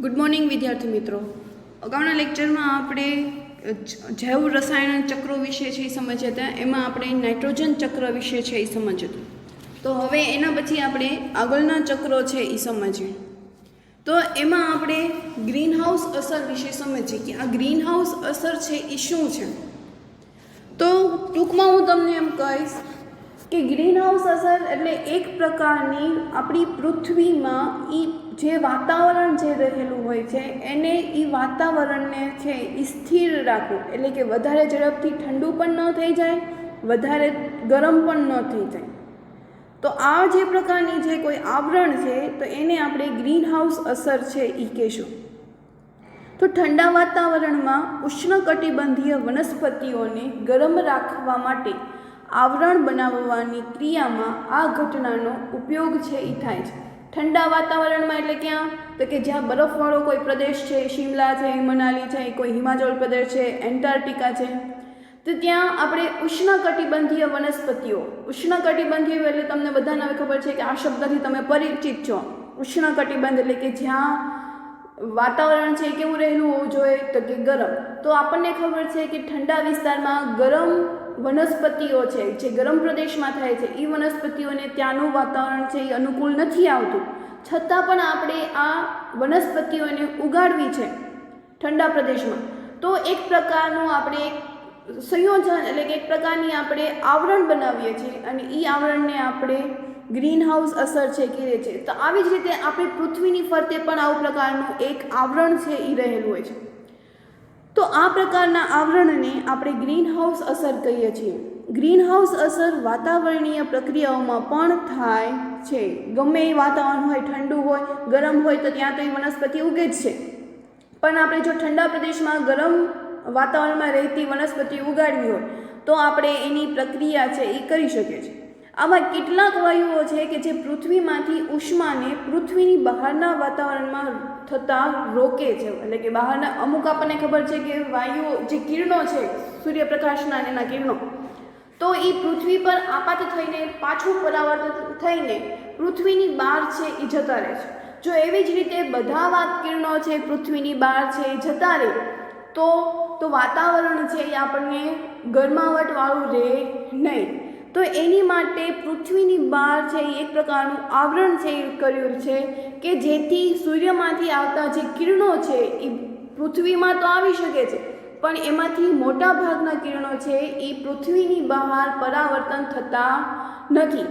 Good morning વિદ્યાર્થી મિત્રો. અગાઉના લેક્ચરમાં આપણે જૈવ રસાયણ ચક્રો વિશે છે એ સમજ્યા હતા. એમાં આપણે નાઇટ્રોજન ચક્ર વિશે છે એ સમજ્યું હતું. તો હવે એના પછી આપણે આગળના ચક્રો છે એ સમજીએ. તો એમાં આપણે ગ્રીનહાઉસ અસર વિશે સમજીએ કે આ ગ્રીનહાઉસ અસર છે એ શું છે. તો ટૂંકમાં હું તમને એમ કહીશ કે ગ્રીનહાઉસ અસર એટલે એક પ્રકારની આપણી પૃથ્વીમાં જે વાતાવરણ જે રહેલું હોય છે એને એ વાતાવરણને છે એ સ્થિર રાખવું, એટલે કે વધારે ઝડપથી ઠંડુ પણ ન થઈ જાય, વધારે ગરમ પણ ન થઈ જાય. તો આ જે પ્રકારની જે કોઈ આવરણ છે તો એને આપણે ગ્રીનહાઉસ અસર છે એ કહેશું. તો ઠંડા વાતાવરણમાં ઉષ્ણકટિબંધીય વનસ્પતિઓને ગરમ રાખવા માટે આવરણ બનાવવાની ક્રિયામાં આ ઘટનાનો ઉપયોગ છે એ થાય છે. ઠંડા વાતાવરણમાં એટલે ક્યાં? તો કે જ્યાં બરફવાળો કોઈ પ્રદેશ છે, શિમલા છે, મનાલી છે, કોઈ હિમાચલ પ્રદેશ છે, એન્ટાર્કટિકા છે, તો ત્યાં આપણે ઉષ્ણકટિબંધીય વનસ્પતિઓ, ઉષ્ણકટિબંધીય એટલે તમને બધાને હવે ખબર છે કે આ શબ્દથી તમે પરિચિત છો. ઉષ્ણકટિબંધ એટલે કે જ્યાં વાતાવરણ છે કેવું રહેલું હોવું જોઈએ? તો કે ગરમ. તો આપણને ખબર છે કે ઠંડા વિસ્તારમાં ગરમ વનસ્પતિઓ છે જે ગરમ પ્રદેશમાં થાય છે એ વનસ્પતિઓને ત્યાંનું વાતાવરણ છે એ અનુકૂળ નથી આવતું, છતાં પણ આપણે આ વનસ્પતિઓને ઉગાડવી છે ઠંડા પ્રદેશમાં. તો એક પ્રકારનું આપણે સંયોજન એટલે કે એક પ્રકારની આપણે આવરણ બનાવીએ છીએ અને એ આવરણને આપણે ગ્રીનહાઉસ અસર છે કહીએ છીએ. તો આવી જ રીતે આપણે પૃથ્વીની ફરતે પણ આવું પ્રકારનું એક આવરણ છે એ રહેલું હોય છે. તો આ પ્રકારના આવરણને આપણે ગ્રીનહાઉસ અસર કહીએ છીએ. ગ્રીનહાઉસ અસર વાતાવરણીય પ્રક્રિયાઓમાં પણ થાય છે. ગમે એ વાતાવરણ હોય, ઠંડુ હોય, ગરમ હોય, તો ત્યાં તો એ વનસ્પતિ ઉગે જ છે. પણ આપણે જો ઠંડા પ્રદેશમાં ગરમ વાતાવરણમાં રહેતી વનસ્પતિ ઉગાડવી હોય તો આપણે એની પ્રક્રિયા છે એ કરી શકીએ છીએ. આમાં કેટલાક વાયુઓ છે કે જે પૃથ્વીમાંથી ઉષ્માને પૃથ્વીની બહારના વાતાવરણમાં થતાં રોકે છે. એટલે કે બહારના અમુક આપણને ખબર છે કે વાયુઓ જે કિરણો છે સૂર્યપ્રકાશના એના કિરણો, તો એ પૃથ્વી પર આપાત થઈને પાછું પરાવર્તિત થઈને પૃથ્વીની બહાર છે એ જતા રહે છે. જો એવી જ રીતે બધા કિરણો છે પૃથ્વીની બહાર છે એ જતા રહે તો વાતાવરણ છે એ આપણને ગરમાવટવાળું રહે નહીં. તો એની માટે પૃથ્વીની બહાર છે એ એક પ્રકારનું આવરણ છે એ કર્યું છે કે જેથી સૂર્યમાંથી આવતા જે કિરણો છે એ પૃથ્વીમાં તો આવી શકે છે, પણ એમાંથી મોટા ભાગના કિરણો છે એ પૃથ્વીની બહાર પરાવર્તન થતા નથી.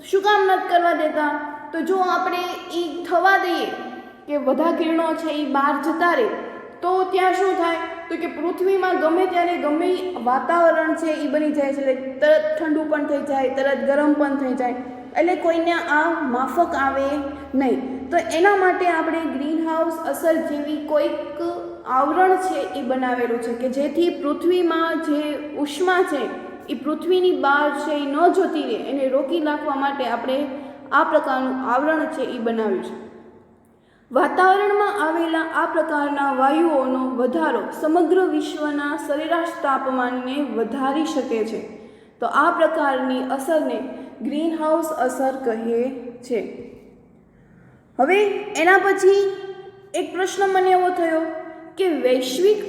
શું કામ નથી કરવા દેતા? તો જો આપણે એ થવા દઈએ કે બધા કિરણો છે એ બહાર જતા રહે તો ત્યાં શું થાય? તો કે પૃથ્વીમાં ગમે ત્યારે ગમે વાતાવરણ છે એ બની જાય છે, એટલે તરત ઠંડુ પણ થઈ જાય, તરત ગરમ પણ થઈ જાય, એટલે કોઈને આ માફક આવે નહીં. તો એના માટે આપણે ગ્રીનહાઉસ અસર જેવી કોઈક આવરણ છે એ બનાવેલું છે કે જેથી પૃથ્વીમાં જે ઉષ્મા છે એ પૃથ્વીની બહાર છે એ ન જતી રહે, એને રોકી રાખવા માટે આપણે આ પ્રકારનું આવરણ છે એ બનાવ્યું છે. વાતાવરણમાં આવેલા આ પ્રકારના વાયુઓનો વધારો સમગ્ર વિશ્વના સરેરાશ તાપમાનને વધારી શકે છે. તો આ પ્રકારની અસરને ગ્રીનહાઉસ અસર કહે છે. હવે એના પછી એક પ્રશ્ન મને એવો થયો કે વૈશ્વિક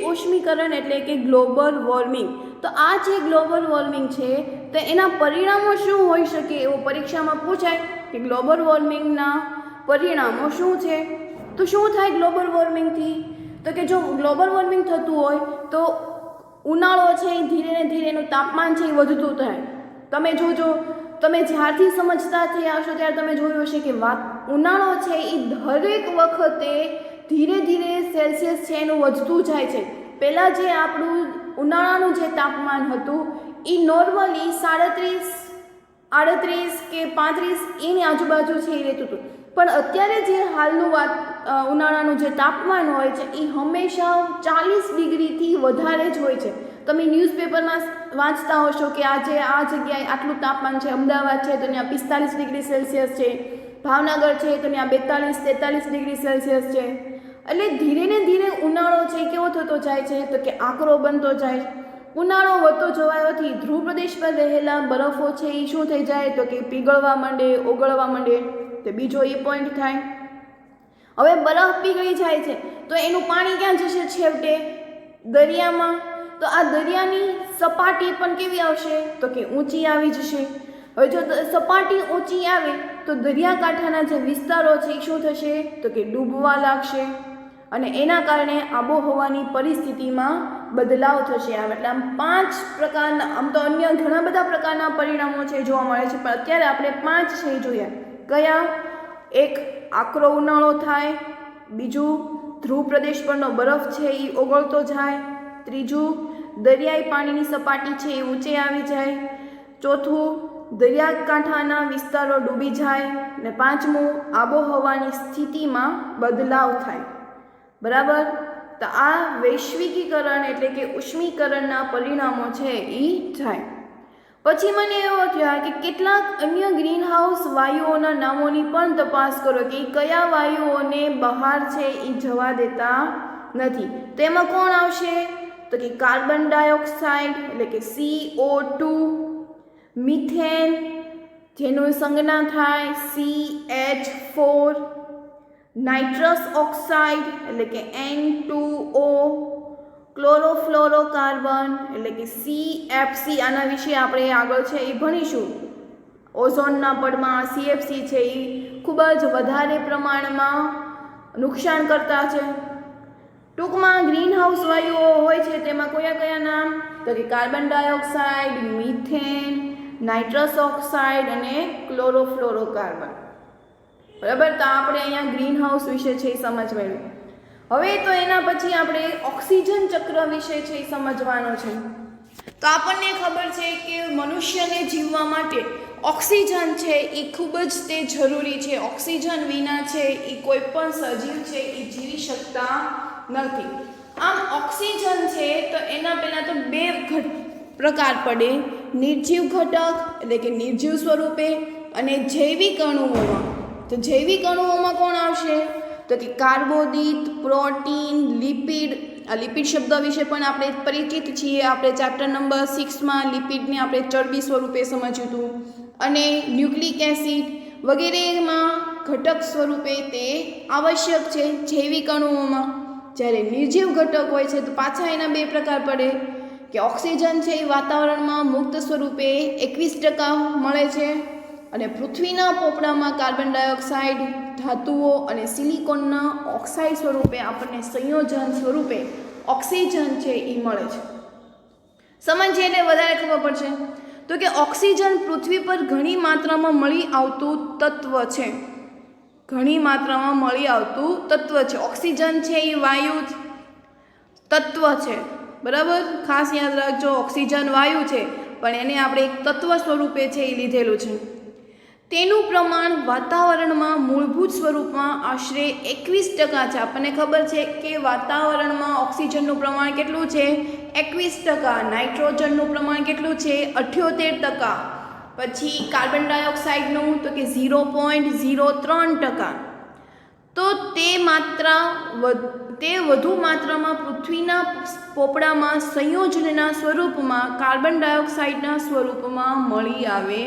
ઉષ્મીકરણ એટલે કે ગ્લોબલ વોર્મિંગ. તો આ જે ગ્લોબલ વોર્મિંગ છે તો એના પરિણામો શું હોઈ શકે? એવો પરીક્ષામાં પૂછાય કે ગ્લોબલ વોર્મિંગના પરિણામો શું છે. તો શું થાય ગ્લોબલ વોર્મિંગથી? તો કે જો ગ્લોબલ વોર્મિંગ થતું હોય તો ઉનાળો છે એ ધીરે ને ધીરે એનું તાપમાન છે એ વધતું થાય. તમે જોજો, તમે જ્યારથી સમજતા થયા હશો ત્યારે તમે જોયું હશે કે ઉનાળો છે એ દરેક વખતે ધીરે ધીરે સેલ્સિયસ છે એનું વધતું જાય છે. પહેલાં જે આપણું ઉનાળાનું જે તાપમાન હતું એ નોર્મલી 37 કે 35 એની આજુબાજુ છે એ રહેતું હતું, પણ અત્યારે જે હાલનું ઉનાળાનું જે તાપમાન હોય છે એ હંમેશા 40 ડિગ્રીથી વધારે જ હોય છે. તમે ન્યૂઝપેપરમાં વાંચતા હશો કે આજે આ જગ્યાએ આટલું તાપમાન છે, અમદાવાદ છે તો ત્યાં 45 ડિગ્રી સેલ્સિયસ છે, ભાવનગર છે તો ત્યાં 42-43 ડિગ્રી સેલ્સિયસ છે. એટલે ધીરે ને ધીરે ઉનાળો છે કેવો થતો જાય છે? તો કે આકરો બનતો જાય. ઉનાળો વધતો જવાથી ધ્રુવ પ્રદેશ પર રહેલા બરફો છે એ શું થઈ જાય? તો કે પીગળવા માંડે, ઓગળવા માંડે. તે બીજો એ પોઈન્ટ થાય. હવે બરફ પીગળી જાય છે તો એનું પાણી ક્યાં જશે? છેવટે દરિયામાં. તો આ દરિયાની સપાટી પણ કેવી આવશે? તો કે ઊંચી આવી જશે. હવે જો સપાટી ઊંચી આવે તો દરિયાકાંઠાના જે વિસ્તારો છે એ શું થશે? તો કે ડૂબવા લાગશે અને એના કારણે આબોહવાની પરિસ્થિતિમાં બદલાવ થશે. એટલે આમ 5 પ્રકારના, આમ તો અન્ય ઘણા બધા પ્રકારના પરિણામો છે જોવા મળે છે, પણ અત્યારે આપણે 5 છે જોયા. કયા? એક, આકરો ઉનાળો થાય. બીજું, ધ્રુવ પ્રદેશ પરનો બરફ છે એ ઓગળતો જાય. ત્રીજું, દરિયાઈ પાણીની સપાટી છે એ ઊંચે આવી જાય. ચોથું, દરિયાકાંઠાના વિસ્તારો ડૂબી જાય. ને પાંચમું, આબોહવાની સ્થિતિમાં બદલાવ થાય. બરાબર. તો આ વૈશ્વિકીકરણ એટલે કે ઉષ્મીકરણના પરિણામો છે એ થાય. પછી મને એવો થયો કે કેટલાક અન્ય ગ્રીનહાઉસ વાયુઓના નામોની પણ તપાસ કરો કે કયા વાયુઓને બહાર છે એ જવા દેતા નથી. તો એમાં કોણ આવશે? તો કે કાર્બન ડાયોક્સાઇડ એટલે કે CO2, મિથેન જેનું સંજ્ઞા થાય CH4, નાઇટ્રસ ઓક્સાઇડ એટલે કે N2O, ક્લોરોફ્લોરોકાર્બન એટલે કે CFC. આના વિશે આપણે આગળ છે એ ભણીશું. ઓઝોનના પડમાં CFC છે એ ખૂબ જ વધારે પ્રમાણમાં નુકસાન કરતા છે. ટૂંકમાં ગ્રીનહાઉસ વાયુઓ હોય છે તેમાં કયા નામ? તો કે carbon dioxide, methane, nitrous oxide અને ક્લોરોફ્લોરોકાર્બન. બરાબર. તો આપણે અહીંયા ગ્રીનહાઉસ વિશે છે એ સમજવાનું. હવે તો એના પછી આપણે ઓક્સિજન ચક્ર વિશે છે એ સમજવાનો છે. તો આપણને ખબર છે કે મનુષ્યને જીવવા માટે ઓક્સિજન છે એ ખૂબ જ તે જરૂરી છે. ઓક્સિજન વિના છે એ કોઈ પણ સજીવ છે એ જીવી શકતા નથી. આમ ઓક્સિજન છે તો એના પહેલાં તો 2 પ્રકાર પડે. નિર્જીવ ઘટક એટલે કે નિર્જીવ સ્વરૂપે અને જૈવિક અણુઓમાં. તો જૈવિક અણુઓમાં કોણ આવશે? તો કે કાર્બોદિત, પ્રોટીન, લિપિડ. આ લિપિડ શબ્દ વિશે પણ આપણે પરિચિત છીએ. આપણે ચેપ્ટર નંબર 6માં લિપિડને આપણે ચરબી સ્વરૂપે સમજ્યું હતું. અને ન્યુક્લિક એસિડ વગેરેમાં ઘટક સ્વરૂપે તે આવશ્યક છે જૈવિક અણુઓમાં. જ્યારે નિર્જીવ ઘટક હોય છે તો પાછા એના 2 પ્રકાર પડે કે ઓક્સિજન છે એ વાતાવરણમાં મુક્ત સ્વરૂપે 21% મળે છે અને પૃથ્વીના પોપડામાં કાર્બન ડાયોક્સાઇડ, ધાતુઓ અને સિલિકોનના ઓક્સાઇડ સ્વરૂપે આપણને સંયોજન સ્વરૂપે ઓક્સિજન છે એ મળે છે. સમજીએ એટલે વધારે ખબર પડશે. તો કે ઓક્સિજન પૃથ્વી પર ઘણી માત્રામાં મળી આવતું તત્વ છે. ઘણી માત્રામાં મળી આવતું તત્વ છે. ઓક્સિજન છે એ વાયુ તત્વ છે. બરાબર. ખાસ યાદ રાખજો, ઓક્સિજન વાયુ છે પણ એને આપણે એક તત્વ સ્વરૂપે છે એ લીધેલું છે. તેનું પ્રમાણ વાતાવરણમાં મૂળભૂત સ્વરૂપમાં આશરે 21% છે. આપણને ખબર છે કે વાતાવરણમાં ઓક્સિજનનું પ્રમાણ કેટલું છે? 21%. નાઇટ્રોજનનું પ્રમાણ કેટલું છે? 78%. પછી કાર્બન ડાયોક્સાઇડનું તો કે 0.03%. તો તે વધુ માત્રામાં પૃથ્વીના પોપડામાં સંયોજનના સ્વરૂપમાં કાર્બન ડાયોક્સાઇડના સ્વરૂપમાં મળી આવે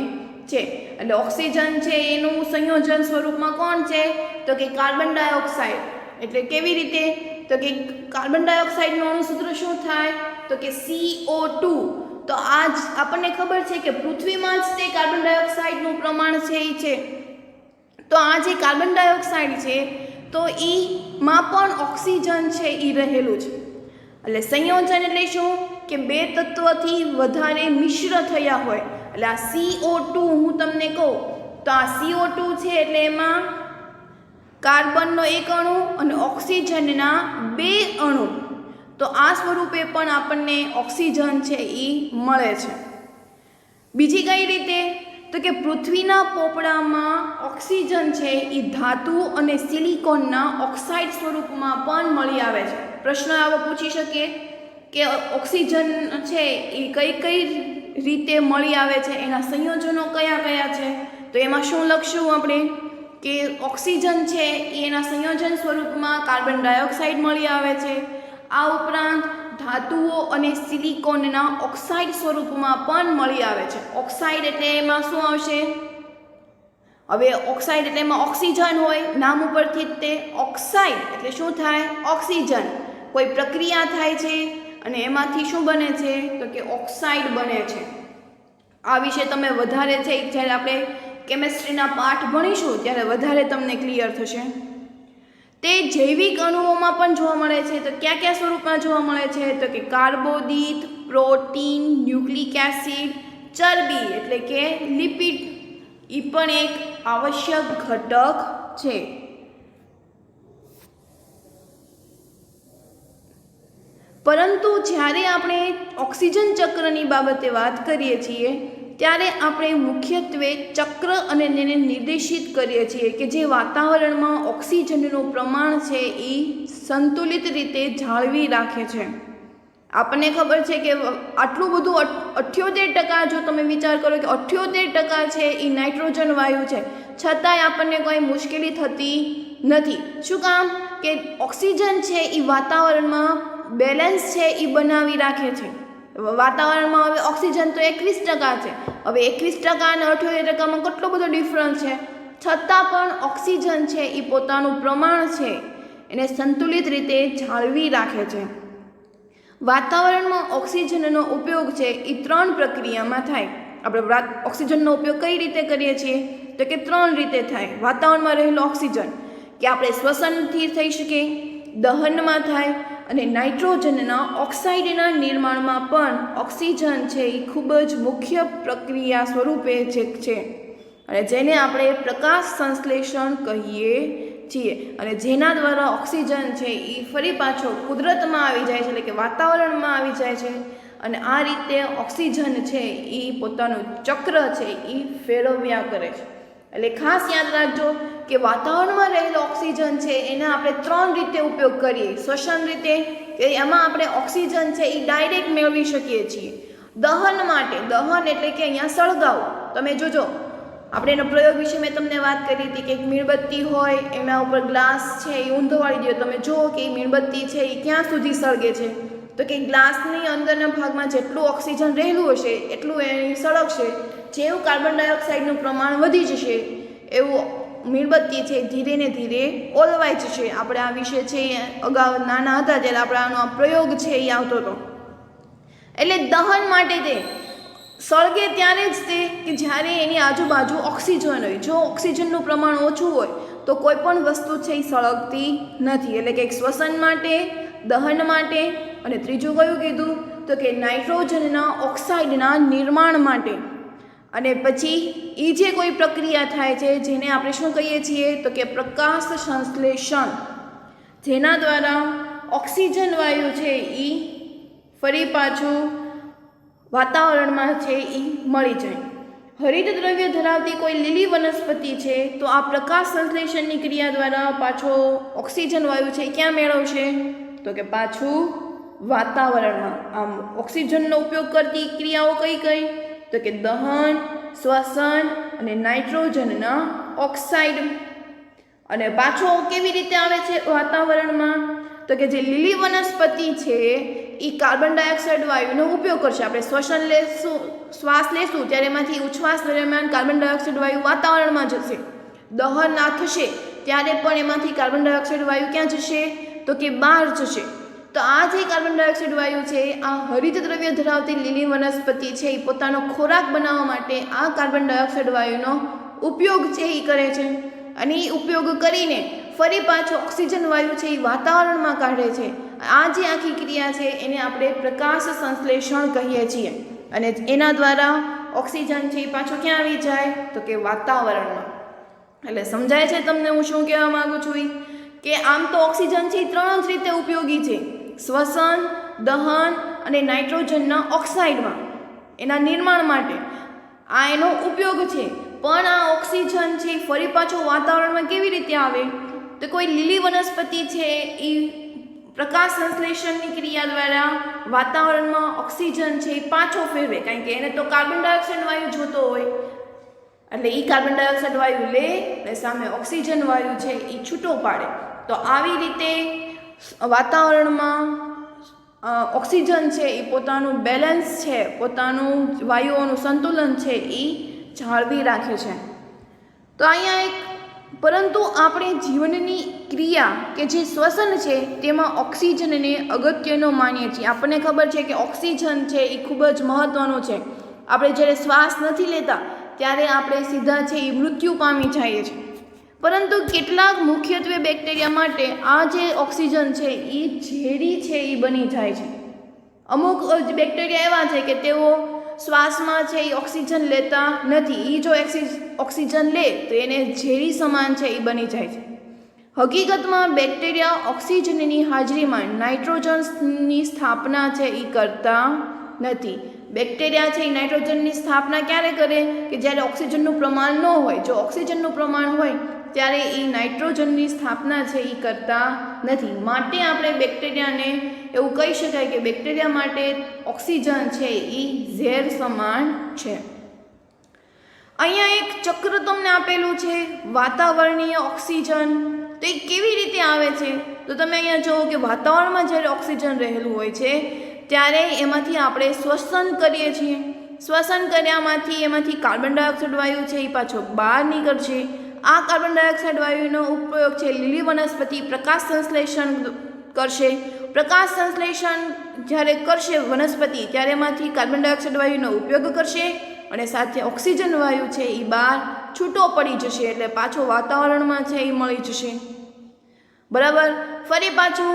છે. એટલે ઓક્સિજન છે એનું સંયોજન સ્વરૂપમાં કોણ છે? તો કે કાર્બન ડાયોક્સાઇડ. એટલે કેવી રીતે? તો કે કાર્બન ડાયોક્સાઇડનું અણુસૂત્ર શું થાય? તો કે CO2. તો આજ આપણને ખબર છે કે પૃથ્વીમાં જ તે કાર્બન ડાયોક્સાઇડનું પ્રમાણ છે એ છે. તો આ જે કાર્બન ડાયોક્સાઇડ છે તો એમાં પણ ઓક્સિજન છે એ રહેલું છે. એટલે સંયોજન એટલે શું? કે 2 તત્વથી વધારે મિશ્ર થયા હોય. એટલે આ CO2 હું તમને કહું તો આ CO2 છે એટલે એમાં કાર્બનનો 1 અણુ અને ઓક્સિજનના 2 અણુ. તો આ સ્વરૂપે પણ આપણને ઓક્સિજન છે એ મળે છે. બીજી કઈ રીતે? તો કે પૃથ્વીના પોપડામાં ઓક્સિજન છે એ ધાતુ અને સિલિકોનના ઓક્સાઇડ સ્વરૂપમાં પણ મળી આવે છે. પ્રશ્ન આવો પૂછી શકીએ કે ઓક્સિજન છે એ કઈ રીતે મળી આવે છે, એના સંયોજનો કયા છે? તો એમાં શું લખશું આપણે કે ઓક્સિજન છે એ એના સંયોજન સ્વરૂપમાં કાર્બન ડાયોક્સાઇડ મળી આવે છે. આ ઉપરાંત ધાતુઓ અને સિલિકોનના ઓક્સાઇડ સ્વરૂપમાં પણ મળી આવે છે. ઓક્સાઇડ એટલે એમાં શું આવશે? હવે ઓક્સાઇડ એટલે એમાં ઓક્સિજન હોય, નામ ઉપરથી જ તે ઓક્સાઇડ એટલે શું થાય? ઓક્સિજન. કોઈ પ્રક્રિયા થાય છે અને એમાંથી શું બને છે? તો કે ઓક્સાઇડ બને છે. આ વિશે તમે વધારે છે જ્યારે આપણે કેમેસ્ટ્રીના પાઠ ભણીશું ત્યારે વધારે તમને ક્લિયર થશે. તે જૈવિક અણુઓમાં પણ જોવા મળે છે. તો કયા કયા સ્વરૂપમાં જોવા મળે છે? તો કે કાર્બોદિત, પ્રોટીન, ન્યુક્લિક એસિડ, ચરબી એટલે કે લિપિડ એ પણ એક આવશ્યક ઘટક છે. પરંતુ જ્યારે આપણે ઓક્સિજન ચક્રની બાબતે વાત કરીએ છીએ ત્યારે આપણે મુખ્યત્વે ચક્ર અને તેને નિર્દેશિત કરીએ છીએ કે જે વાતાવરણમાં ઓક્સિજનનું પ્રમાણ છે એ સંતુલિત રીતે જાળવી રાખે છે. આપણને ખબર છે કે આટલું બધું 78% જો તમે વિચાર કરો કે 78% છે એ નાઇટ્રોજન વાયુ છે, છતાંય આપણને કોઈ મુશ્કેલી થતી નથી. શું કામ? કે ઓક્સિજન છે એ વાતાવરણમાં બેલેન્સ છે એ બનાવી રાખે છે. વાતાવરણમાં હવે ઓક્સિજન તો 21% છે. હવે 21% અને 78%માં કેટલો બધો ડિફરન્સ છે, છતાં પણ ઓક્સિજન છે એ પોતાનું પ્રમાણ છે એને સંતુલિત રીતે જાળવી રાખે છે. વાતાવરણમાં ઓક્સિજનનો ઉપયોગ છે એ 3 પ્રક્રિયામાં થાય. આપણે ઓક્સિજનનો ઉપયોગ કઈ રીતે કરીએ છીએ? તો કે 3 રીતે થાય. વાતાવરણમાં રહેલો ઓક્સિજન કે આપણે શ્વસનથી થઈ શકે, દહનમાં થાય અને નાઇટ્રોજનના ઓક્સાઇડના નિર્માણમાં પણ ઓક્સિજન છે એ ખૂબ જ મુખ્ય પ્રક્રિયા સ્વરૂપે છે અને જેને આપણે પ્રકાશ સંશ્લેષણ કહીએ છીએ. અને જેના દ્વારા ઓક્સિજન છે એ ફરી પાછો કુદરતમાં આવી જાય છે એટલે કે વાતાવરણમાં આવી જાય છે અને આ રીતે ઓક્સિજન છે એ પોતાનું ચક્ર છે એ ફેરવ્યા કરે છે. એટલે ખાસ યાદ રાખજો કે વાતાવરણમાં રહેલો ઓક્સિજન છે એને આપણે 3 રીતે ઉપયોગ કરીએ. શ્વસન રીતે કે એમાં આપણે ઓક્સિજન છે એ ડાયરેક્ટ મેળવી શકીએ છીએ. દહન માટે, દહન એટલે કે અહીંયા સળગાવ. તમે જોજો આપણે એનો પ્રયોગ વિશે મેં તમને વાત કરી હતી કે એક મીણબત્તી હોય, એના ઉપર ગ્લાસ છે એ ઊંધો વાળી દો, તમે જુઓ કે એ મીણબત્તી છે એ ક્યાં સુધી સળગે છે? તો કે ગ્લાસની અંદરના ભાગમાં જેટલું ઓક્સિજન રહેલું હશે એટલું એની સળગશે. જેવું કાર્બન ડાયોક્સાઇડનું પ્રમાણ વધી જશે એવું મીણબત્તી છે ધીરે ને ધીરે ઓલવાઈ જશે. આપણે આ વિશે છે અગાઉ નાના હતા ત્યારે આપણે આનો પ્રયોગ છે એ આવતો હતો. એટલે દહન માટે તે સળગે ત્યારે જ તે કે જ્યારે એની આજુબાજુ ઓક્સિજન હોય. જો ઓક્સિજનનું પ્રમાણ ઓછું હોય તો કોઈ પણ વસ્તુ છે એ સળગતી નથી. એટલે કે શ્વસન માટે, દહન માટે અને ત્રીજું કયું કીધું? તો કે નાઇટ્રોજનના ઓક્સાઇડના નિર્માણ માટે. અને પછી એ જે કોઈ પ્રક્રિયા થાય છે જેને આપણે શું કહીએ છીએ? તો કે પ્રકાશ સંશ્લેષણ, જેના દ્વારા ઓક્સિજન વાયુ છે એ ફરી પાછું વાતાવરણમાં છે એ મળી જાય. હરિત દ્રવ્ય ધરાવતી કોઈ લીલી વનસ્પતિ છે તો આ પ્રકાશ સંશ્લેષણની ક્રિયા દ્વારા પાછો ઓક્સિજન વાયુ છે ક્યાં મેળવશે? તો કે પાછું વાતાવરણમાં. આમ ઓક્સિજનનો ઉપયોગ કરતી ક્રિયાઓ કઈ કઈ? તો કે દહન, શ્વસન અને નાઇટ્રોજનના ઓક્સાઇડ. અને પાછો કેવી રીતે આવે છે વાતાવરણમાં? તો કે જે લીલી વનસ્પતિ છે એ કાર્બન ડાયોક્સાઇડ વાયુનો ઉપયોગ કરશે. આપણે શ્વસન લેશું, શ્વાસ લેશું ત્યારે એમાંથી ઉચ્છ્વાસ દરમિયાન કાર્બન ડાયોક્સાઇડ વાયુ વાતાવરણમાં જશે. દહન ના થશે ત્યારે પણ એમાંથી કાર્બન ડાયોક્સાઇડ વાયુ ક્યાં જશે? તો કે બહાર જશે. તો આ જે કાર્બન ડાયોક્સાઇડ વાયુ છે આ હરિત દ્રવ્ય ધરાવતી લીલી વનસ્પતિ છે એ પોતાનો ખોરાક બનાવવા માટે આ કાર્બન ડાયોક્સાઇડ વાયુનો ઉપયોગ છે એ કરે છે અને એ ઉપયોગ કરીને ફરી પાછો ઓક્સિજન વાયુ છે એ વાતાવરણમાં કાઢે છે. આ જે આખી ક્રિયા છે એને આપણે પ્રકાશ સંશ્લેષણ કહીએ છીએ અને એના દ્વારા ઓક્સિજન છે એ પાછો ક્યાં આવી જાય? તો કે વાતાવરણમાં. એટલે સમજાય છે તમને હું શું કહેવા માગું છું? કે આમ તો ઓક્સિજન છે એ 3 જ રીતે ઉપયોગી છે: શ્વસન, દહન અને નાઇટ્રોજનના ઓક્સાઇડમાં એના નિર્માણ માટે આ એનો ઉપયોગ છે. પણ આ ઓક્સિજન છે ફરી પાછો વાતાવરણમાં કેવી રીતે આવે? તો કોઈ લીલી વનસ્પતિ છે એ પ્રકાશ સંશ્લેષણની ક્રિયા દ્વારા વાતાવરણમાં ઓક્સિજન છે એ પાછો ફેરવે, કારણ કે એને તો કાર્બન ડાયોક્સાઇડ વાયુ જોતો હોય એટલે એ કાર્બન ડાયોક્સાઇડ વાયુ લે અને સામે ઓક્સિજન વાયુ છે એ છૂટો પાડે. તો આવી રીતે વાતાવરણમાં ઓક્સિજન છે એ પોતાનું બેલેન્સ છે, પોતાનું વાયુઓનું સંતુલન છે એ જાળવી રાખે છે. તો અહીંયા એક પરંતુ આપણે જીવનની ક્રિયા કે જે શ્વસન છે તેમાં ઓક્સિજનને અગત્યનો માનીએ છીએ. આપણને ખબર છે કે ઓક્સિજન છે એ ખૂબ જ મહત્ત્વનું છે. આપણે જ્યારે શ્વાસ નથી લેતા ત્યારે આપણે સીધા છે એ મૃત્યુ પામી જઈએ છીએ. પરંતુ કેટલાક મુખ્યત્વે બેક્ટેરિયા માટે આ જે ઓક્સિજન છે એ ઝેરી છે એ બની જાય છે. અમુક બેક્ટેરિયા એવા છે કે તેઓ શ્વાસમાં છે એ ઓક્સિજન લેતા નથી. એ જો ઓક્સિજન લે તો એને ઝેરી સમાન છે એ બની જાય છે. હકીકતમાં બેક્ટેરિયા ઓક્સિજનની હાજરીમાં નાઇટ્રોજનની સ્થાપના છે એ કરતા નથી. બેક્ટેરિયા છે એ નાઇટ્રોજનની સ્થાપના ક્યારે કરે કે જ્યારે ઓક્સિજનનું પ્રમાણ ન હોય. જો ઓક્સિજનનું પ્રમાણ હોય ત્યારે એ નાઇટ્રોજનની સ્થાપના છે એ કરતા નથી. માટે આપણે બેક્ટેરિયાને એવું કહી શકાય કે બેક્ટેરિયા માટે ઓક્સિજન છે એ ઝેર સમાન છે. અહીંયા એક ચક્ર તમને આપેલું છે, વાતાવરણીય ઓક્સિજન. તો એ કેવી રીતે આવે છે? તો તમે અહીંયા જુઓ કે વાતાવરણમાં જ્યારે ઓક્સિજન રહેલું હોય છે ત્યારે એમાંથી આપણે શ્વસન કરીએ છીએ. શ્વસન કર્યામાંથી એમાંથી કાર્બન ડાયોક્સાઇડ વાયુ છે એ પાછો બહાર નીકળશે. આ કાર્બન ડાયોક્સાઇડ વાયુનો ઉપયોગ છે લીલી વનસ્પતિ પ્રકાશ સંશ્લેષણ કરશે. પ્રકાશ સંશ્લેષણ જ્યારે કરશે વનસ્પતિ ત્યારે એમાંથી કાર્બન ડાયોક્સાઇડ વાયુનો ઉપયોગ કરશે અને સાથે ઓક્સિજન વાયુ છે એ બહાર છૂટો પડી જશે, એટલે પાછો વાતાવરણમાં છે એ મળી જશે. બરાબર. ફરી પાછું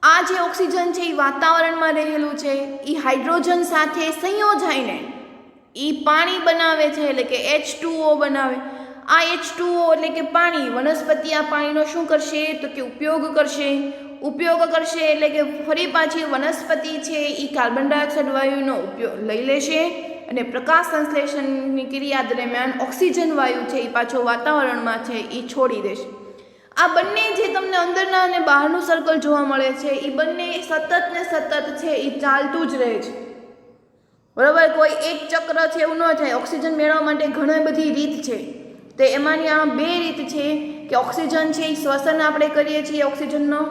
આ જે ઓક્સિજન છે એ વાતાવરણમાં રહેલું છે એ હાઇડ્રોજન સાથે સંયોજાઈને એ પાણી બનાવે છે, એટલે કે H2O બનાવે. આ H2O એટલે કે પાણી, વનસ્પતિ આ પાણીનો શું કરશે તો કે ઉપયોગ કરશે. ઉપયોગ કરશે એટલે કે ફરી પાછી વનસ્પતિ છે એ કાર્બન ડાયોક્સાઇડ વાયુનો ઉપયોગ લઈ લેશે અને પ્રકાશ સંશ્લેષણની ક્રિયા દરમિયાન ઓક્સિજન વાયુ છે એ પાછો વાતાવરણમાં છે એ છોડી દેશે. આ બંને જે તમને અંદરના અને બહારનું સર્કલ જોવા મળે છે એ બંને સતત ને સતત છે એ ચાલતું જ રહે છે. બરાબર. કોઈ એક ચક્ર છે એવું ન થાય. ઓક્સિજન મેળવવા માટે ઘણી બધી રીત છે. તો એમાંની આ બે રીત છે કે ઓક્સિજન છે એ શ્વસન આપણે કરીએ છીએ ઓક્સિજનનો.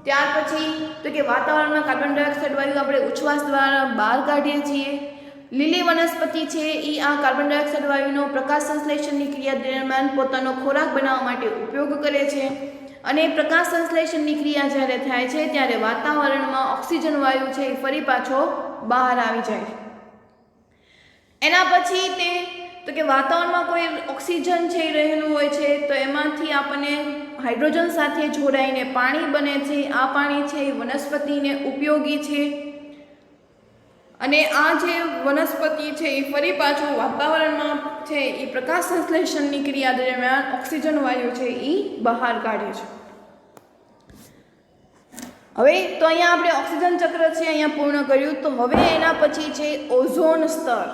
ત્યાર પછી તો કે વાતાવરણમાં કાર્બન ડાયોક્સાઇડ વાયુ આપણે ઉચ્છ્વાસ દ્વારા બહાર કાઢીએ છીએ. લીલી વનસ્પતિ છે એ આ કાર્બન ડાયોક્સાઇડ વાયુનો પ્રકાશ સંશ્લેષણની ક્રિયા દરમિયાન પોતાનો ખોરાક બનાવવા માટે ઉપયોગ કરે છે અને પ્રકાશ સંશ્લેષણની ક્રિયા જ્યારે થાય છે ત્યારે વાતાવરણમાં ઓક્સિજન વાયુ છે એ ફરી પાછો બહાર આવી જાય. એના પછી તે તો કે વાતાવરણમાં કોઈ ઓક્સિજન છે રહેલું હોય છે તો એમાંથી આપણને હાઇડ્રોજન સાથે જોડાઈને પાણી બને છે. આ પાણી છે એ વનસ્પતિને ઉપયોગી છે અને આ જે વનસ્પતિ છે એ ફરી પાછું વાતાવરણમાં છે એ પ્રકાશ સંશ્લેષણની ક્રિયા દરમિયાન ઓક્સિજન વાયુ છે એ બહાર કાઢે છે. હવે તો અહીંયા આપણે ઓક્સિજન ચક્ર છે અહીંયા પૂર્ણ કર્યું. તો હવે એના પછી છે ઓઝોન સ્તર.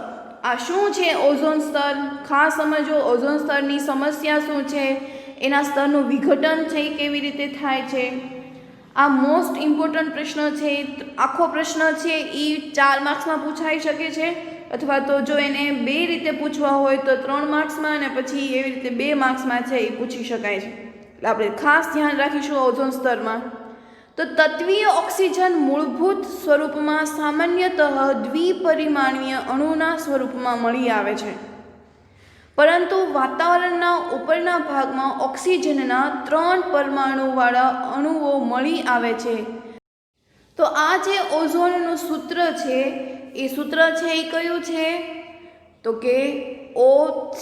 આ શું છે ઓઝોન સ્તર? ખાસ સમજો ઓઝોન સ્તરની સમસ્યા શું છે, એના સ્તરનું વિઘટન છે એ કેવી રીતે થાય છે. આ મોસ્ટ ઇમ્પોર્ટન્ટ પ્રશ્ન છે. આખો પ્રશ્ન છે એ 4 માર્ક્સમાં પૂછાઈ શકે છે અથવા તો જો એને 2 રીતે પૂછવા હોય તો 3 માર્ક્સમાં અને પછી એવી રીતે 2 માર્ક્સમાં છે એ પૂછી શકાય છે. એટલે આપણે ખાસ ધ્યાન રાખીશું ઓઝોન સ્તરમાં. તો તત્વીય ઓક્સિજન મૂળભૂત સ્વરૂપમાં સામાન્યતઃ દ્વિપરિમાણીય અણુના સ્વરૂપમાં મળી આવે છે, પરંતુ વાતાવરણના ઉપરના ભાગમાં ઓક્સિજનના 3 પરમાણુવાળા અણુઓ મળી આવે છે. તો આ જે ઓઝોનનું સૂત્ર છે એ સૂત્ર છે એ કયું છે તો કે O3.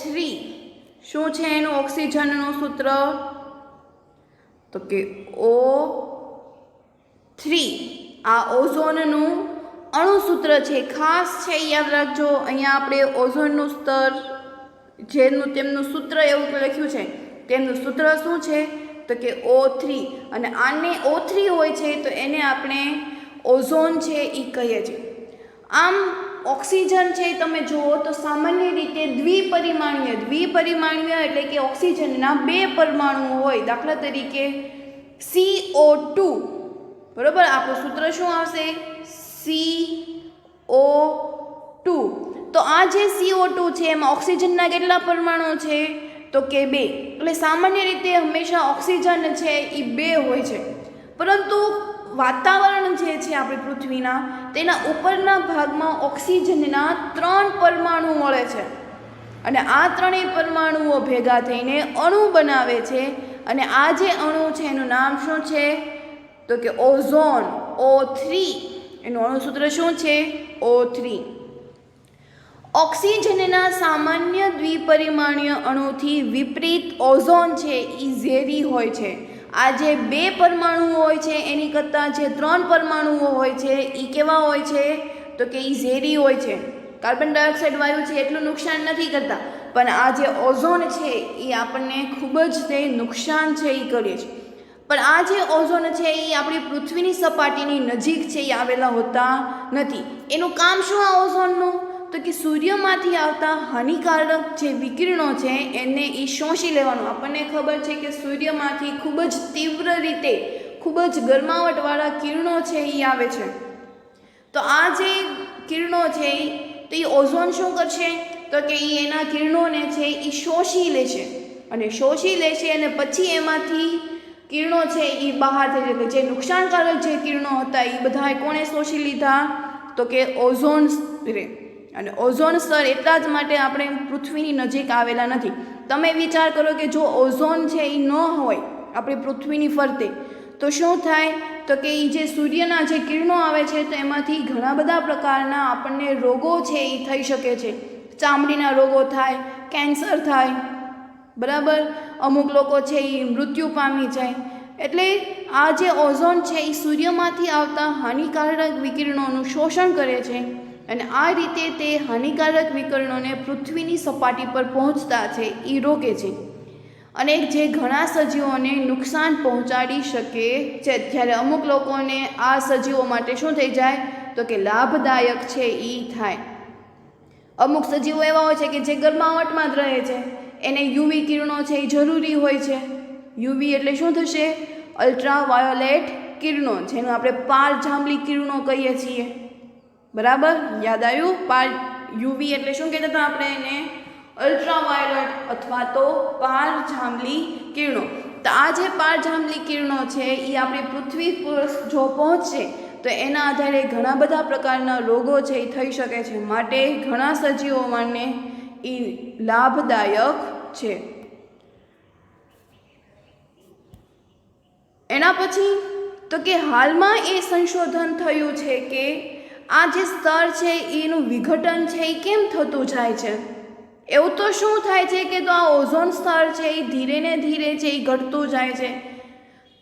શું છે એનું ઓક્સિજનનું સૂત્ર તો કે O3. આ ઓઝોનનું અણુસૂત્ર છે. ખાસ છે યાદ રાખજો. અહીંયા આપણે ઓઝોનનું સ્તર જેનું તેમનું સૂત્ર એવું લખ્યું છે, તેમનું સૂત્ર શું છે તો કે O3. અને આને O3 હોય છે તો એને આપણે ઓઝોન છે એ કહીએ છીએ. આમ ઓક્સિજન છે તમે જુઓ તો સામાન્ય રીતે દ્વિપરિમાણીય એટલે કે ઓક્સિજનના 2 પરમાણુ હોય. દાખલા તરીકે CO2. બરાબર. આપણું સૂત્ર શું આવશે CO2. તો આ જે CO2 છે એમાં ઓક્સિજનના કેટલા પરમાણુ છે તો કે 2. એટલે સામાન્ય રીતે હંમેશા ઓક્સિજન છે એ 2 હોય છે, પરંતુ વાતાવરણ જે છે આપણી પૃથ્વીના તેના ઉપરના ભાગમાં ઓક્સિજનના 3 પરમાણુ મળે છે. અને આ ત્રણેય પરમાણુઓ ભેગા થઈને અણુ બનાવે છે અને આ જે અણુ છે એનું નામ શું છે તો કે ઓઝોન O3 એનું અણુસૂત્ર શું છે O3 ઓક્સિજનના સામાન્ય દ્વિપરિમાણીય અણુથી વિપરીત ઓઝોન છે એ ઝેરી હોય છે આ જે બે પરમાણુઓ હોય છે એની કરતાં જે ત્રણ પરમાણુઓ હોય છે એ કેવા હોય છે તો કે એ ઝેરી હોય છે કાર્બન ડાયોક્સાઇડ વાયુ છે એટલું નુકસાન નથી કરતા પણ આ જે ઓઝોન છે એ આપણને ખૂબ જ તે નુકસાન છે એ કરે છે પણ આ જે ઓઝોન છે એ આપણી પૃથ્વીની સપાટીની નજીક છે એ આવેલા હોતા નથી એનું કામ શું આ ઓઝોનનું તો કે સૂર્યમાંથી આવતા હાનિકારક જે વિકિરણો છે એને એ શોષી લેવાનું આપણને ખબર છે કે સૂર્યમાંથી ખૂબ જ તીવ્ર રીતે ખૂબ જ ગરમાવટવાળા કિરણો છે એ આવે છે તો આ જે કિરણો છે તો એ ઓઝોન શું કરશે તો કે એ એના કિરણોને છે એ શોષી લેશે અને શોષી લેશે અને પછી એમાંથી કિરણો છે એ બહાર થઈ જશે જે નુકસાનકારક જે કિરણો હતા એ બધા કોણે શોષી લીધા તો કે ઓઝોન સ્તરે અને ઓઝોન સ્તર એટલા જ માટે આપણે પૃથ્વીની નજીક આવેલા નથી તમે વિચાર કરો કે જો ઓઝોન છે એ ન હોય આપણી પૃથ્વીની ફરતે તો શું થાય તો કે એ જે સૂર્યના જે કિરણો આવે છે તો એમાંથી ઘણા બધા પ્રકારના આપણને રોગો છે એ થઈ શકે છે ચામડીના રોગો થાય કેન્સર થાય બરાબર અમુક લોકો છે એ મૃત્યુ પામી જાય એટલે આ જે ઓઝોન છે એ સૂર્યમાંથી આવતા હાનિકારક વિકિરણોનું શોષણ કરે છે અને આ રીતે તે હાનિકારક વિકિરણોને પૃથ્વીની સપાટી પર પહોંચતા છે એ રોકે છે અને જે ઘણા સજીવોને નુકસાન પહોંચાડી શકે છે જ્યારે અમુક લોકોને આ સજીવો માટે શું થઈ જાય તો કે લાભદાયક છે એ થાય અમુક સજીવો એવા હોય છે કે જે ગરમાવટમાં જ રહે છે એને યુવી કિરણો છે એ જરૂરી હોય છે યુવી એટલે શું થશે અલ્ટ્રાવાયોલેટ કિરણો જેનું આપણે પારજાંબલી કિરણો કહીએ છીએ બરાબર યાદ આવ્યું યુવી એટલે શું કહેતા હતા આપણે એને અલ્ટ્રાવાયોલેટ અથવા તો પારજાંબલી કિરણો તો આ જે પારજાંબલી કિરણો છે એ આપણી પૃથ્વી પર જો પહોંચે તો એના આધારે ઘણા બધા પ્રકારના રોગો છે એ થઈ શકે છે માટે ઘણા સજીવો માટે એ લાભદાયક છે એના પછી તો કે હાલમાં એ સંશોધન થયું છે કે આ જે સ્તર છે એનું વિઘટન છે એ કેમ થતું જાય છે એવું તો શું થાય છે કે તો આ ઓઝોન સ્તર છે એ ધીરે ને ધીરે છે એ ઘટતું જાય છે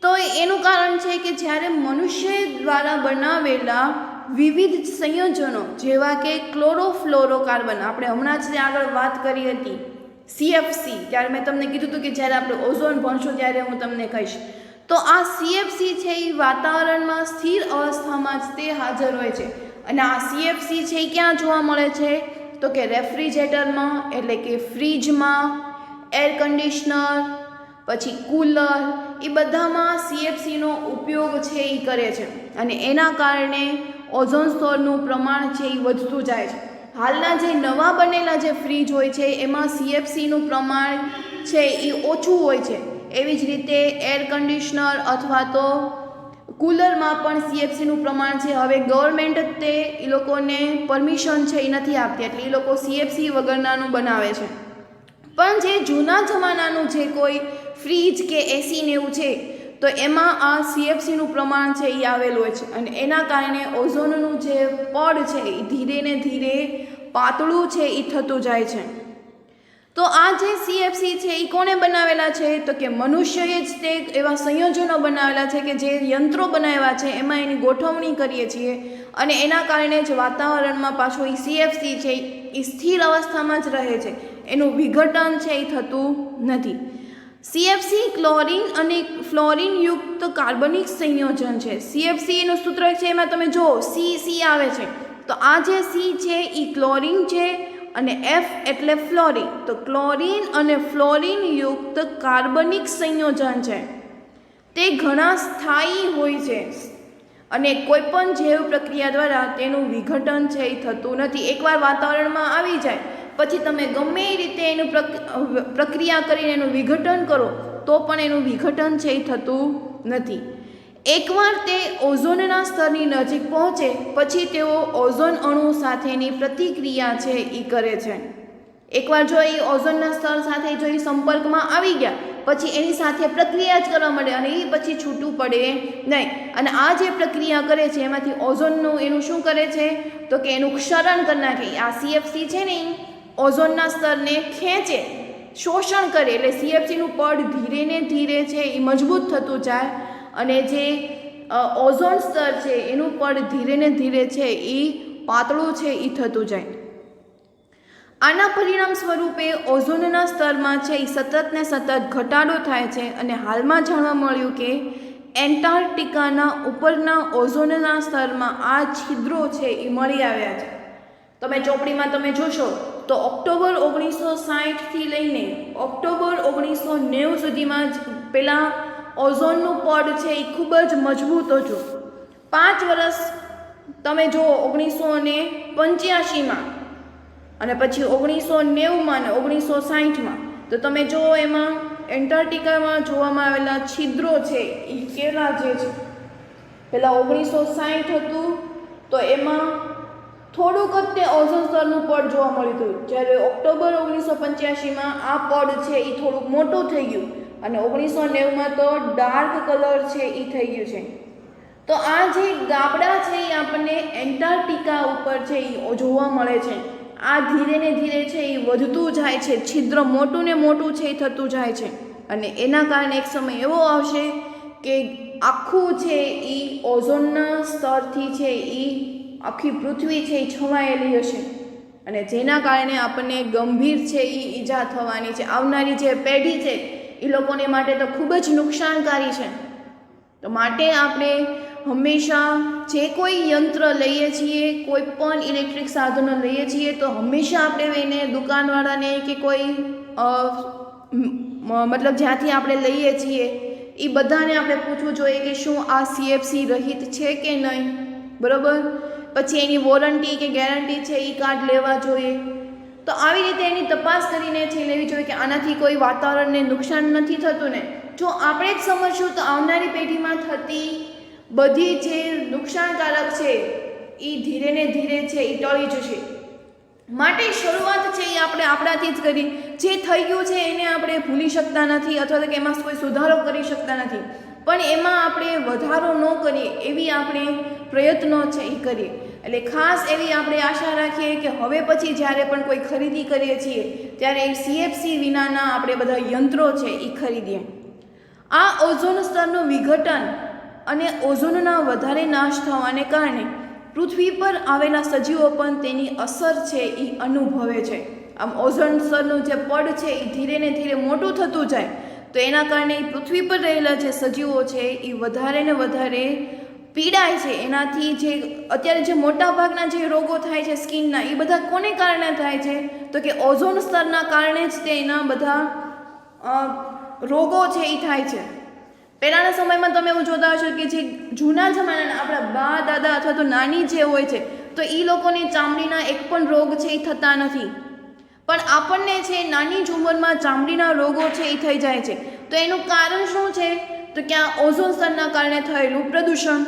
તો એનું કારણ છે કે જ્યારે મનુષ્ય દ્વારા બનાવેલા વિવિધ સંયોજનો જેવા કે ક્લોરોફ્લોરોકાર્બન આપણે હમણાં જ આગળ વાત કરી હતી CFC ત્યારે મેં તમને કીધું હતું કે જ્યારે આપણે ઓઝોન ભણશું ત્યારે હું તમને કહીશ તો આ CFC છે એ વાતાવરણમાં સ્થિર અવસ્થામાં જ તે હાજર હોય છે અને આ CFC છે એ ક્યાં જોવા મળે છે તો કે રેફ્રિજરેટરમાં એટલે કે ફ્રીજમાં એર કન્ડિશનર પછી કુલર એ બધામાં CFCનો ઉપયોગ છે એ કરે છે અને એના કારણે ઓઝોન સ્તરનું પ્રમાણ છે એ વધતું જાય છે હાલના જે નવા બનેલા જે ફ્રીજ હોય છે એમાં CFCનું પ્રમાણ છે એ ઓછું હોય છે એવી જ રીતે એર કન્ડિશનર અથવા તો કુલરમાં પણ CFCનું પ્રમાણ છે હવે ગવર્મેન્ટ તે એ લોકોને પરમિશન છે એ નથી આપતી એટલે એ લોકો CFC વગરનાનું બનાવે છે પણ જે જૂના જમાનાનું જે કોઈ ફ્રીજ કે એસી ને એવું છે તો એમાં આ CFCનું પ્રમાણ છે એ આવેલું હોય છે અને એના કારણે ઓઝોનનું જે પડ છે એ ધીરે ને ધીરે પાતળું છે એ થતું જાય છે તો આ જે CFC છે એ કોણે બનાવેલા છે તો કે મનુષ્યએ જ તે એવા સંયોજનો બનાવેલા છે કે જે યંત્રો બનાવ્યા છે એમાં એની ગોઠવણી કરીએ છીએ અને એના કારણે જ વાતાવરણમાં પાછો એ CFC છે એ સ્થિર અવસ્થામાં જ રહે છે એનું વિઘટન છે એ થતું નથી CFC ક્લોરીન અને ફ્લોરિન યુક્ત કાર્બનિક સંયોજન છે CFC એનું સૂત્ર છે એમાં તમે જો C આવે છે તો આ જે C છે એ ક્લોરીન છે અને F એટલે ફ્લોરિન તો ક્લોરીન અને ફ્લોરિન યુક્ત કાર્બનિક સંયોજન છે તે ઘણા સ્થાયી હોય છે અને કોઈપણ જૈવ પ્રક્રિયા દ્વારા તેનું વિઘટન છે એ થતું નથી એકવાર વાતાવરણમાં આવી જાય પછી તમે ગમે એ રીતે એનું પ્રક્રિયા કરીને એનું વિઘટન કરો તો પણ એનું વિઘટન છે એ થતું નથી એકવાર તે ઓઝોનના સ્તરની નજીક પહોંચે પછી તેઓ ઓઝોન અણુ સાથેની પ્રતિક્રિયા છે એ કરે છે એકવાર જો એ ઓઝોનના સ્તર સાથે જો એ સંપર્કમાં આવી ગયા પછી એની સાથે પ્રક્રિયા જ કરવા મળે અને એ પછી છૂટું પડે નહીં. અને આ જે પ્રક્રિયા કરે છે એમાંથી ઓઝોનનું એનું શું કરે છે તો કે એનું ક્ષરણ કરી નાખે. આ CFC છે ને એ ઓઝોનના સ્તરને ખેંચે, શોષણ કરે, એટલે CFCનું પડ ધીરે ને ધીરે છે એ મજબૂત થતું જાય અને જે ઓઝોન સ્તર છે એનું પડ ધીરે ને ધીરે છે એ પાતળું છે એ થતું જાય. આના પરિણામ સ્વરૂપે ઓઝોનના સ્તરમાં છે એ સતત ને સતત ઘટાડો થાય છે અને હાલમાં જાણવા મળ્યું કે એન્ટાર્કટિકાના ઉપરના ઓઝોનના સ્તરમાં આ છિદ્રો છે એ મળી આવ્યા છે. તમે ચોપડીમાં તમે જોશો તો ઓક્ટોબર 1960થી લઈને ઓક્ટોબર 1990 સુધીમાં જ પેલા ઓઝોનનું પડ છે એ ખૂબ જ મજબૂત હતું. 5 વર્ષ તમે જુઓ 1985માં અને પછી 1990માં અને 1960માં તો તમે જુઓ એમાં એન્ટાર્કટિકામાં જોવામાં આવેલા છિદ્રો છે એ કેવા જે છે. પહેલાં 1960 હતું તો એમાં થોડુંક જ તે ઓઝોન સ્તરનું પડ જોવા મળ્યું હતું, જ્યારે ઓક્ટોબર 1985માં આ પડ છે એ થોડુંક મોટું થઈ ગયું અને 1990માં તો ડાર્ક કલર છે એ થઈ ગયું છે. તો આ જે ગાબડા છે એ આપણને એન્ટાર્કટિકા ઉપર છે એ જોવા મળે છે. આ ધીરે ને ધીરે છે એ વધતું જાય છે, છિદ્ર મોટું ને મોટું છે એ થતું જાય છે અને એના કારણે એક સમય એવો આવશે કે આખું છે એ ઓઝોનના સ્તરથી છે એ આખી પૃથ્વી છે એ છવાયેલી હશે અને જેના કારણે આપણને ગંભીર છે એ ઈજા થવાની છે. આવનારી જે પેઢી છે એ લોકોને માટે તો ખૂબ જ નુકસાનકારી છે. તો માટે આપણે હંમેશા જે કોઈ યંત્ર લઈએ છીએ, કોઈ પણ ઇલેક્ટ્રિક સાધનો લઈએ છીએ તો હંમેશા આપણે એને દુકાનવાળાને કે કોઈ મતલબ જ્યાંથી આપણે લઈએ છીએ એ બધાને આપણે પૂછવું જોઈએ કે શું આ CFC રહિત છે કે નહીં, બરાબર. પછી એની વોરંટી કે ગેરંટી છે એ કાર્ડ લેવા જોઈએ. તો આવી રીતે એની તપાસ કરીને છે લેવી જોઈએ કે આનાથી કોઈ વાતાવરણને નુકસાન નથી થતું ને. જો આપણે જ સમજશું તો આવનારી પેઢીમાં થતી બધી જે નુકસાનકારક છે એ ધીરે ને ધીરે છે એ ટળી જશે. માટે શરૂઆત છે એ આપણે આપણાથી જ કરી. જે થઈ ગયું છે એને આપણે ભૂલી શકતા નથી અથવા તો કે એમાં કોઈ સુધારો કરી શકતા નથી, પણ એમાં આપણે વધારો ન કરીએ એવી આપણે પ્રયત્નો છે એ કરીએ. એટલે ખાસ એવી આપણે આશા રાખીએ કે હવે પછી જ્યારે પણ કોઈ ખરીદી કરીએ છીએ ત્યારે CFC વિનાના આપણે બધા યંત્રો છે એ ખરીદીએ. આ ઓઝોન સ્તરનું વિઘટન અને ઓઝોનના વધારે નાશ થવાને કારણે પૃથ્વી પર આવેલા સજીવો પણ તેની અસર છે એ અનુભવે છે. આમ ઓઝોન સ્તરનું જે પડ છે એ ધીરે ને ધીરે મોટું થતું જાય તો એના કારણે પૃથ્વી પર રહેલા જે સજીવો છે એ વધારે ને વધારે પીડાય છે. એનાથી જે અત્યારે જે મોટા ભાગના જે રોગો થાય છે સ્કિનના, એ બધા કોને કારણે થાય છે તો કે ઓઝોન સ્તરના કારણે જ તેના બધા રોગો છે એ થાય છે. પહેલાંના સમયમાં તમે એવું જોતા હશો કે જે જૂના જમાનાના આપણા બા દાદા અથવા તો નાની જે હોય છે તો એ લોકોને ચામડીના એક પણ રોગ છે એ થતા નથી, પણ આપણને છે નાની જ ઉંમરમાં ચામડીના રોગો છે એ થઈ જાય છે. તો એનું કારણ શું છે તો કે આ ઓઝોન સ્તરના કારણે થયેલું પ્રદૂષણ.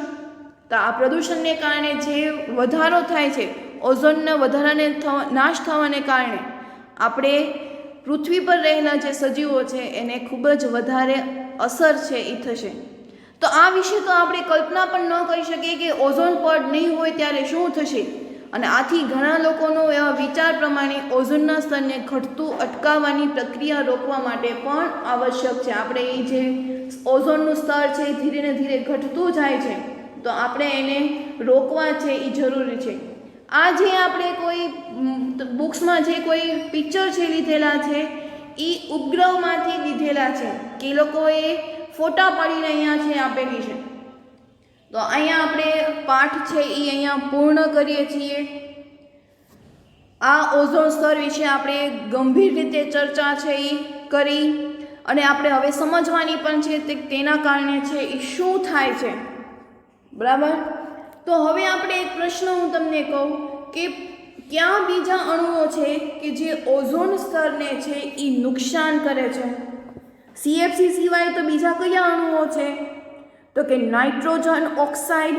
તો આ પ્રદૂષણને કારણે જે વધારો થાય છે, ઓઝોનના વધારાને નાશ થવાને કારણે આપણે પૃથ્વી પર રહેલા જે સજીવો છે એને ખૂબ જ વધારે અસર છે એ થશે. તો આ વિશે તો આપણે કલ્પના પણ ન કરી શકીએ કે ઓઝોન પડ નહીં હોય ત્યારે શું થશે. અને આથી ઘણા લોકોનો એવા વિચાર પ્રમાણે ઓઝોનના સ્તરને ઘટતું અટકાવવાની પ્રક્રિયા રોકવા માટે પણ આવશ્યક છે. આપણે એ જે ઓઝોનનું સ્તર છે એ ધીરે ને ધીરે ઘટતું જાય છે તો આપણે એને રોકવા છે એ જરૂરી છે. આ જે આપણે કોઈ બુક્સમાં જે કોઈ પિક્ચર છે લીધેલા છે એ ઉપગ્રહમાંથી લીધેલા છે કે એ લોકોએ ફોટા પાડીને અહીંયા છે આપેલી છે. તો અહીંયા આપણે પાઠ છે એ અહીંયા પૂર્ણ કરીએ છીએ. આ ઓઝોન સ્તર વિશે આપણે ગંભીર રીતે ચર્ચા છે એ કરી અને આપણે હવે સમજવાની પણ છે તેના કારણે છે એ શું થાય છે, બરાબર. તો હવે આપણે એક પ્રશ્ન હું તમને કહું કે ક્યાં બીજા અણુઓ છે કે જે ઓઝોન સ્તરને છે એ નુકસાન કરે છે? CFC સિવાય તો બીજા કયા અણુઓ છે? તો કે નાઇટ્રોજન ઓક્સાઇડ,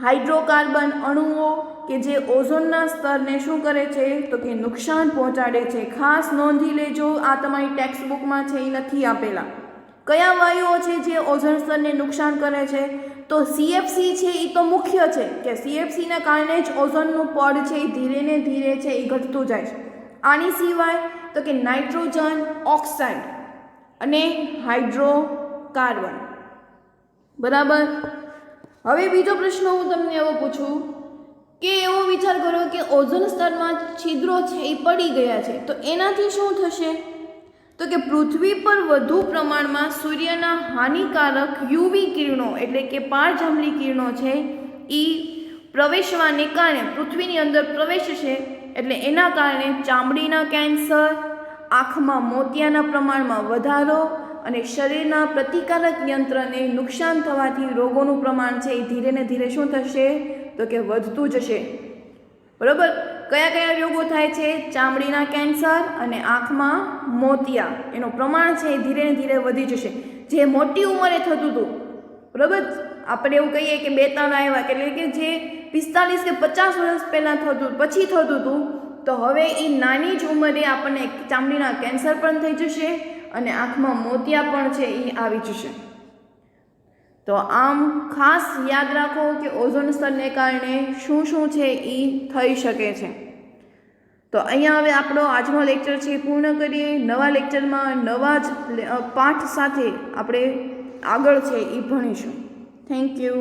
હાઇડ્રોકાર્બન અણુઓ કે જે ઓઝોનના સ્તરને શું કરે છે તો કે નુકસાન પહોંચાડે છે. ખાસ નોંધી લેજો, આ તમારી ટેક્સ્ટ બુકમાં છે એ નથી આપેલા. કયા વાયુઓ છે જે ઓઝોન સ્તરને નુકસાન કરે છે તો સીએફસી છે એ તો મુખ્ય છે કે સીએફસીના કારણે જ ઓઝોનનું પડ છે એ ધીરે ને ધીરે છે એ ઘટતું જાય છે. આની સિવાય તો કે નાઇટ્રોજન ઓક્સાઇડ અને હાઇડ્રોકાર્બન. બરાબર. હવે બીજો પ્રશ્ન હું તમને એવો પૂછું કે એવો વિચાર કરો કે ઓઝોન સ્તરમાં છિદ્રો છે એ પડી ગયા છે તો એનાથી શું થશે તો કે પૃથ્વી પર વધુ પ્રમાણમાં સૂર્યના હાનિકારક યુવી કિરણો એટલે કે પારજાંબલી કિરણો છે એ પ્રવેશવાને કારણે પૃથ્વીની અંદર પ્રવેશશે. એટલે એના કારણે ચામડીના કેન્સર, આંખમાં મોતિયાના પ્રમાણમાં વધારો અને શરીરના પ્રતિકારક યંત્રને નુકસાન થવાથી રોગોનું પ્રમાણ છે એ ધીરે ને ધીરે શું થશે તો કે વધતું જશે. બરાબર. કયા કયા રોગો થાય છે? ચામડીના કેન્સર અને આંખમાં મોતિયા, એનું પ્રમાણ છે એ ધીરે ને ધીરે વધી જશે. જે મોટી ઉંમરે થતું હતું, બરાબર, આપણે એવું કહીએ કે 2-3 આવ્યા એટલે કે જે 45 કે 50 વર્ષ પહેલાં પછી થતું હતું તો હવે એ નાની જ ઉંમરે આપણને ચામડીના કેન્સર પણ થઈ જશે અને આંખમાં મોતિયા પણ છે એ આવી જશે. તો આમ ખાસ યાદ રાખો કે ઓઝોન સ્તરને કારણે શું શું છે એ થઈ શકે છે. તો અહીંયા હવે આપણો આજનો લેક્ચર છે એ પૂર્ણ કરીએ. નવા લેક્ચરમાં નવા જ પાઠ સાથે આપણે આગળ છે એ ભણીશું. Thank you.